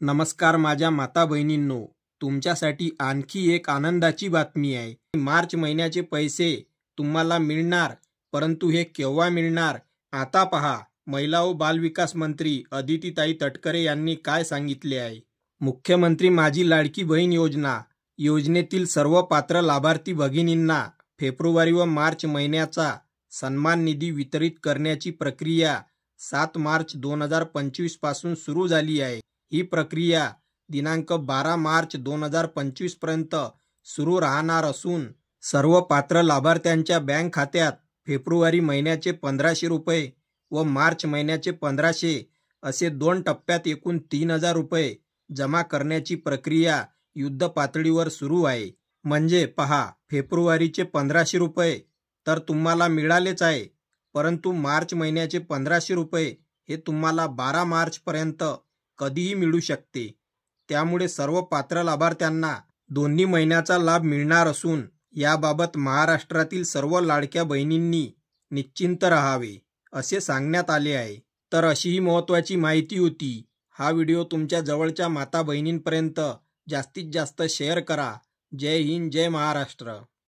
नमस्कार माझ्या माता बहिणींनो, तुमच्यासाठी आणखी एक आनंदाची बातमी आहे। मार्च महिन्याचे पैसे तुम्हाला मिळणार, परंतु हे केव्हा मिळणार? आता पहा, महिला व बालविकास मंत्री अदितीताई तटकरे यांनी काय सांगितले आहे। मुख्यमंत्री माझी लाडकी बहीण योजनेतील सर्व पात्र लाभार्थी भगिनींना फेब्रुवारी व मार्च महिन्याचा सन्मान निधी वितरित करण्याची प्रक्रिया 7 मार्च 2025 पासून सुरू झाली आहे। ही प्रक्रिया दिनांक 12 मार्च 2025 पर्यंत सुरू राहणार असून सर्व पात्र लाभार्थ्यांच्या बँक खात्यात फेब्रुवारी महिन्याचे 1500 रुपये व मार्च महिन्याचे 1500 असे 2 टप्प्यात एकूण 3000 रुपये जमा करण्याची प्रक्रिया युद्ध पातळीवर सुरू आहे। म्हणजे पहा, फेब्रुवारीचे 1500 रुपये तर तुम्हाला मिळालेच आहे, परंतु मार्च महिन्याचे 1500 रुपये हे तुम्हाला 12 मार्च पर्यंत कधीही मिळू शकते। त्यामुळे सर्व पात्र लाभार्थ्यांना दोन्ही महिन्याचा लाभ मिळणार असून याबाबत महाराष्ट्रातील सर्व लाडक्या बहिणींनी निश्चिंत राहावे असे सांगण्यात आले आहे। तर अशी ही महत्त्वाची माहिती होती। हा व्हिडिओ तुमच्या जवळच्या माता बहिणींपर्यंत जास्तीत जास्त शेअर करा। जय हिंद, जय महाराष्ट्र।